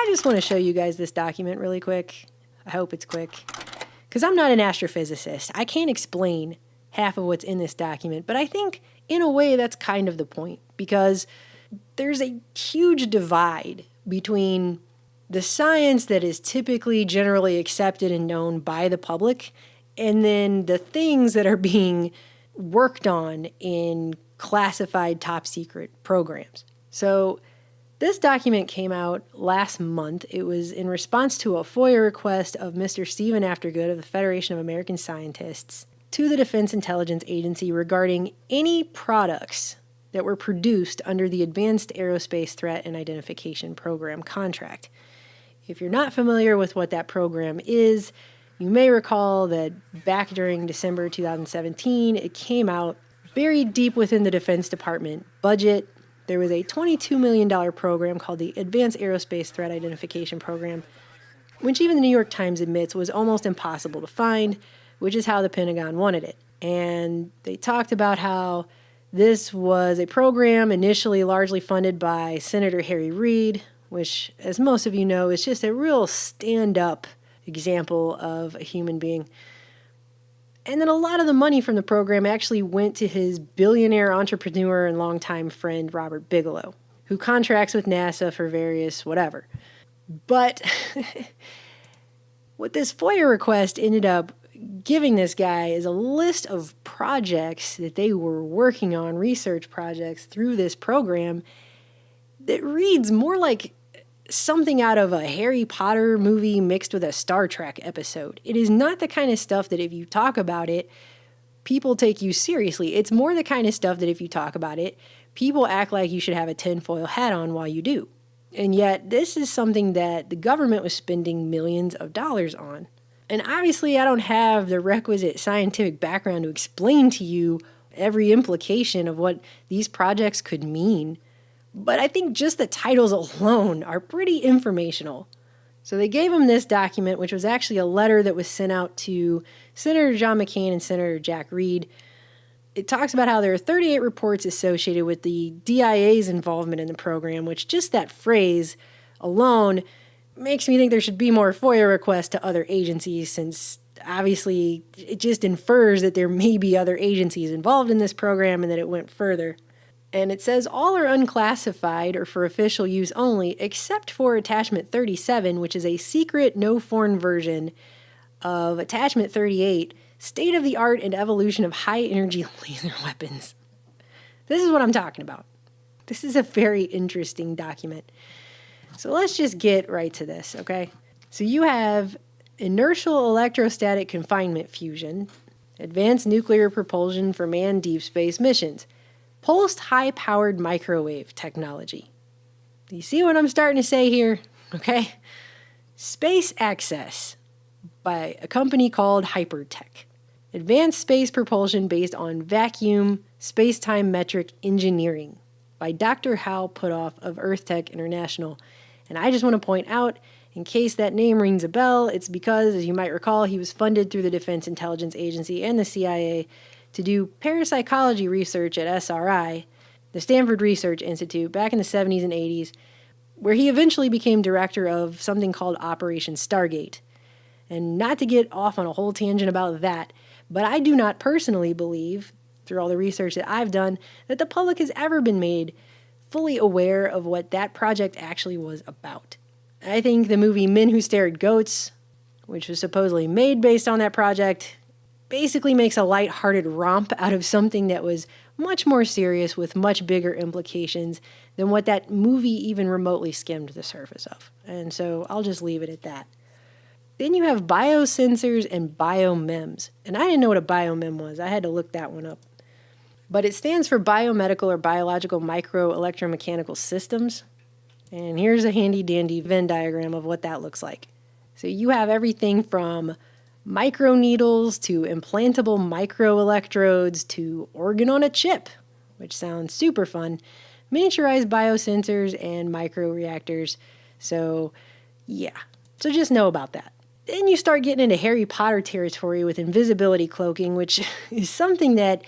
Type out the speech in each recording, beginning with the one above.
I just want to show you guys this document really quick. I hope it's quick. Because I'm not an astrophysicist. I can't explain half of what's in this document, but I think in a way that's kind of the point, because there's a huge divide between the science that is typically generally accepted and known by the public, and then the things that are being worked on in classified top secret programs. So this document came out last month. It was in response to a FOIA request of Mr. Stephen Aftergood of the Federation of American Scientists to the Defense Intelligence Agency regarding any products that were produced under the Advanced Aerospace Threat and Identification Program contract. If you're not familiar with what that program is, you may recall that back during December 2017, it came out buried deep within the Defense Department budget. There was a $22 million program called the Advanced Aerospace Threat Identification Program, which even the New York Times admits was almost impossible to find, which is how the Pentagon wanted it. And they talked about how this was a program initially largely funded by Senator Harry Reid, which, as most of you know, is just a real stand-up example of a human being. And then a lot of the money from the program actually went to his billionaire entrepreneur and longtime friend, Robert Bigelow, who contracts with NASA for various whatever. But what this FOIA request ended up giving this guy is a list of projects that they were working on, research projects through this program, that reads more like something out of a Harry Potter movie mixed with a Star Trek episode. It is not the kind of stuff that if you talk about it, people take you seriously. It's more the kind of stuff that if you talk about it, people act like you should have a tinfoil hat on while you do. And yet, this is something that the government was spending millions of dollars on. And obviously, I don't have the requisite scientific background to explain to you every implication of what these projects could mean. But I think just the titles alone are pretty informational. So they gave him this document, which was actually a letter that was sent out to Senator John McCain and Senator Jack Reed. It talks about how there are 38 reports associated with the DIA's involvement in the program, which just that phrase alone makes me think there should be more FOIA requests to other agencies, since obviously it just infers that there may be other agencies involved in this program and that it went further. And it says all are unclassified or for official use only, except for Attachment 37, which is a secret, no foreign version of Attachment 38, state-of-the-art and evolution of high-energy laser weapons. This is what I'm talking about. This is a very interesting document. So let's just get right to this, okay? So you have inertial electrostatic confinement fusion, advanced nuclear propulsion for manned deep space missions, pulsed high-powered microwave technology. Do you see what I'm starting to say here? Okay? Space access by a company called Hypertech. Advanced space propulsion based on vacuum space-time metric engineering by Dr. Hal Puthoff of EarthTech International. And I just want to point out, in case that name rings a bell, it's because, as you might recall, he was funded through the Defense Intelligence Agency and the CIA to do parapsychology research at SRI, the Stanford Research Institute, back in the 70s and 80s, where he eventually became director of something called Operation Stargate. And not to get off on a whole tangent about that, but I do not personally believe, through all the research that I've done, that the public has ever been made fully aware of what that project actually was about. I think the movie Men Who Stare at Goats, which was supposedly made based on that project, basically makes a lighthearted romp out of something that was much more serious with much bigger implications than what that movie even remotely skimmed the surface of. And so I'll just leave it at that. Then you have biosensors and biomems. And I didn't know what a biomem was. I had to look that one up. But it stands for biomedical or biological microelectromechanical systems. And here's a handy-dandy Venn diagram of what that looks like. So you have everything from microneedles to implantable microelectrodes to organ on a chip, which sounds super fun, miniaturized biosensors and microreactors. So, yeah. So just know about that. Then you start getting into Harry Potter territory with invisibility cloaking, which is something that,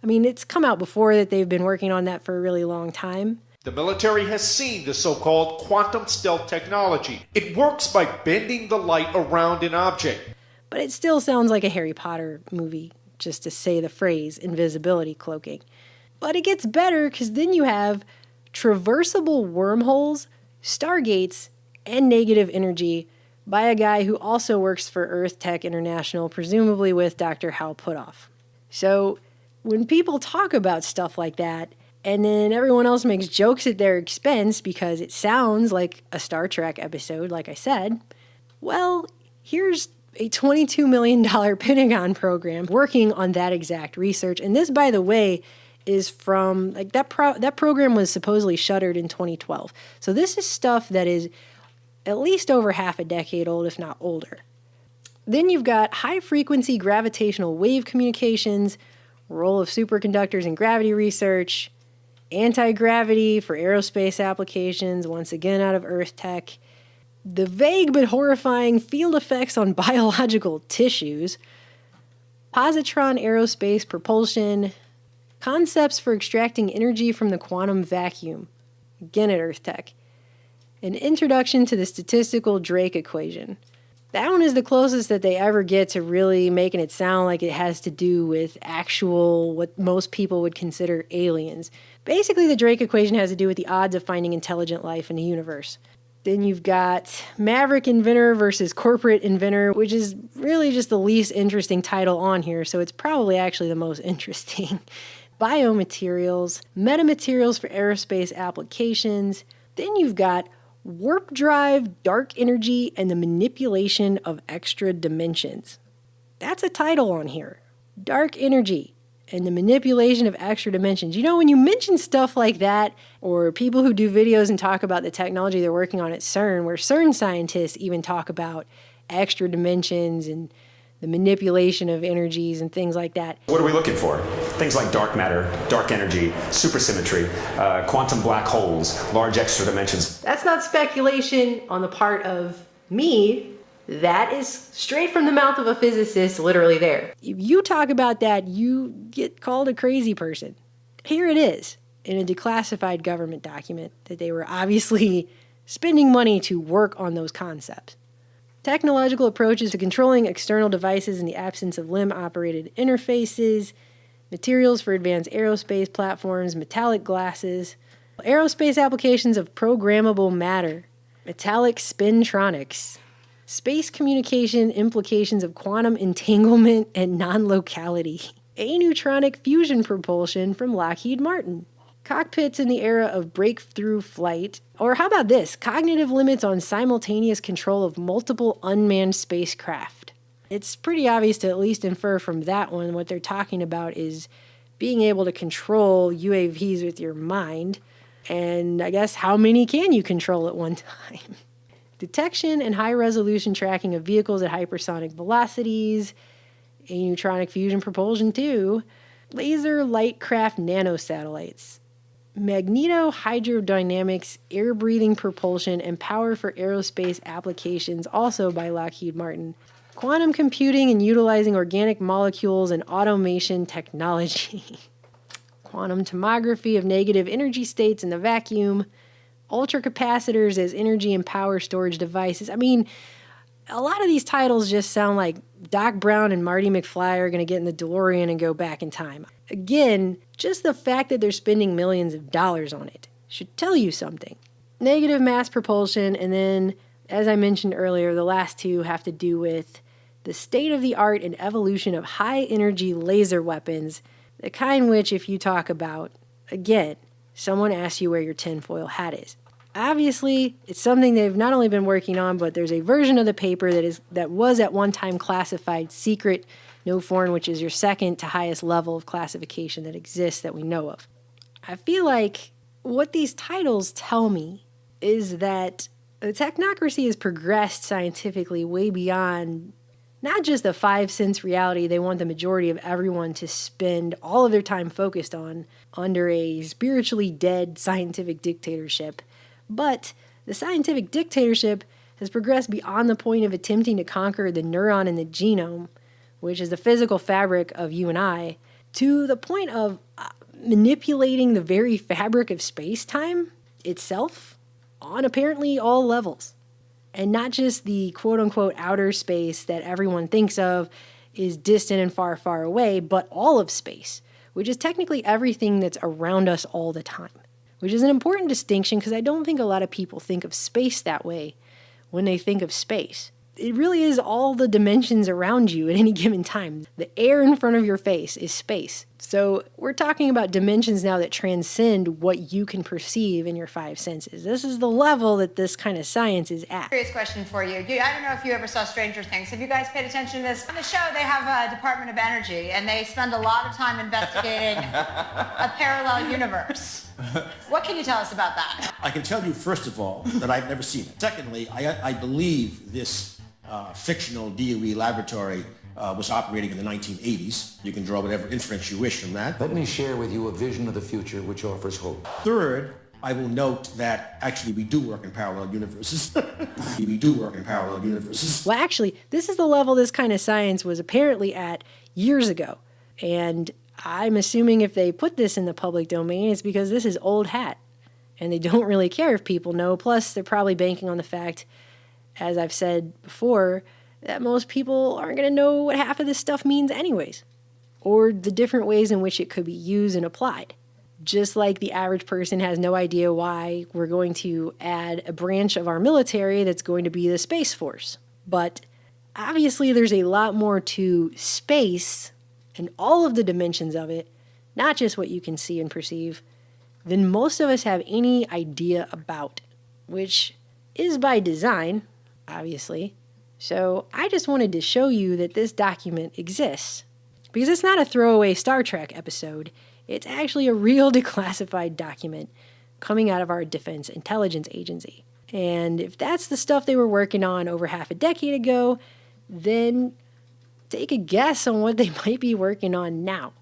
I mean, it's come out before that they've been working on that for a really long time. The military has seen the so-called quantum stealth technology. It works by bending the light around an object. But it still sounds like a Harry Potter movie, just to say the phrase invisibility cloaking. But it gets better because then you have traversable wormholes, Stargates, and negative energy by a guy who also works for Earth Tech International, presumably with Dr. Hal Puthoff. So when people talk about stuff like that, and then everyone else makes jokes at their expense because it sounds like a Star Trek episode, like I said, well, here's a $22 million Pentagon program working on that exact research. And this, by the way, is from, like, that program was supposedly shuttered in 2012. So this is stuff that is at least over half a decade old, if not older. Then you've got high-frequency gravitational wave communications, role of superconductors in gravity research, anti-gravity for aerospace applications, once again out of Earth Tech, the vague but horrifying field effects on biological tissues, positron aerospace propulsion, concepts for extracting energy from the quantum vacuum, again at Earth Tech, an introduction to the statistical Drake equation. That one is the closest that they ever get to really making it sound like it has to do with actual, what most people would consider aliens. Basically, the Drake equation has to do with the odds of finding intelligent life in the universe. Then you've got Maverick Inventor versus Corporate Inventor, which is really just the least interesting title on here, so it's probably actually the most interesting. Biomaterials, metamaterials for aerospace applications. Then you've got warp drive, dark energy, and the manipulation of extra dimensions. That's a title on here. Dark energy and the manipulation of extra dimensions. You know, when you mention stuff like that, or people who do videos and talk about the technology they're working on at CERN, where CERN scientists even talk about extra dimensions and the manipulation of energies and things like that. What are we looking for? Things like dark matter, dark energy, supersymmetry, quantum black holes, large extra dimensions. That's not speculation on the part of me. That is straight from the mouth of a physicist, literally there. If you talk about that, you get called a crazy person. Here it is, in a declassified government document, that they were obviously spending money to work on those concepts. Technological approaches to controlling external devices in the absence of limb-operated interfaces, materials for advanced aerospace platforms, metallic glasses, aerospace applications of programmable matter, metallic spintronics, space communication implications of quantum entanglement and non-locality, aneutronic fusion propulsion from Lockheed Martin, cockpits in the era of breakthrough flight, or how about this, cognitive limits on simultaneous control of multiple unmanned spacecraft. It's pretty obvious to at least infer from that one what they're talking about is being able to control UAVs with your mind, and I guess how many can you control at one time? Detection and high-resolution tracking of vehicles at hypersonic velocities, aneutronic fusion propulsion too, laser light craft nanosatellites, magneto-hydrodynamics, air-breathing propulsion, and power for aerospace applications, also by Lockheed Martin, quantum computing and utilizing organic molecules and automation technology, quantum tomography of negative energy states in the vacuum, ultracapacitors as energy and power storage devices. I mean, a lot of these titles just sound like Doc Brown and Marty McFly are going to get in the DeLorean and go back in time. Again, just the fact that they're spending millions of dollars on it should tell you something. Negative mass propulsion, and then, as I mentioned earlier, the last two have to do with the state-of-the-art and evolution of high-energy laser weapons, the kind which, if you talk about, again, someone asks you where your tinfoil hat is. Obviously, it's something they've not only been working on, but there's a version of the paper that was at one time classified secret, no foreign, which is your second to highest level of classification that exists that we know of. I feel like what these titles tell me is that the technocracy has progressed scientifically way beyond not just the 5 sense reality they want the majority of everyone to spend all of their time focused on under a spiritually dead scientific dictatorship, but the scientific dictatorship has progressed beyond the point of attempting to conquer the neuron and the genome, which is the physical fabric of you and I, to the point of manipulating the very fabric of space-time itself on apparently all levels. And not just the quote-unquote outer space that everyone thinks of is distant and far, far away, but all of space, which is technically everything that's around us all the time, which is an important distinction because I don't think a lot of people think of space that way when they think of space. It really is all the dimensions around you at any given time. The air in front of your face is space. So we're talking about dimensions now that transcend what you can perceive in your five senses. This is the level that this kind of science is at. Serious question for you. I don't know if you ever saw Stranger Things. Have you guys paid attention to this? On the show, they have a Department of Energy, and they spend a lot of time investigating a parallel universe. What can you tell us about that? I can tell you, first of all, that I've never seen it. Secondly, I believe this fictional DOE laboratory was operating in the 1980s. You can draw whatever inference you wish from that. Let me share with you a vision of the future which offers hope. Third, I will note that actually we do work in parallel universes. We do work in parallel universes. Well, actually, this is the level this kind of science was apparently at years ago. And I'm assuming if they put this in the public domain, it's because this is old hat. And they don't really care if people know. Plus, they're probably banking on the fact, as I've said before, that most people aren't going to know what half of this stuff means anyways, or the different ways in which it could be used and applied. Just like the average person has no idea why we're going to add a branch of our military that's going to be the Space Force. But obviously there's a lot more to space and all of the dimensions of it, not just what you can see and perceive, than most of us have any idea about, which is by design, obviously. So I just wanted to show you that this document exists. Because it's not a throwaway Star Trek episode. It's actually a real declassified document coming out of our Defense Intelligence Agency. And if that's the stuff they were working on over half a decade ago, then take a guess on what they might be working on now.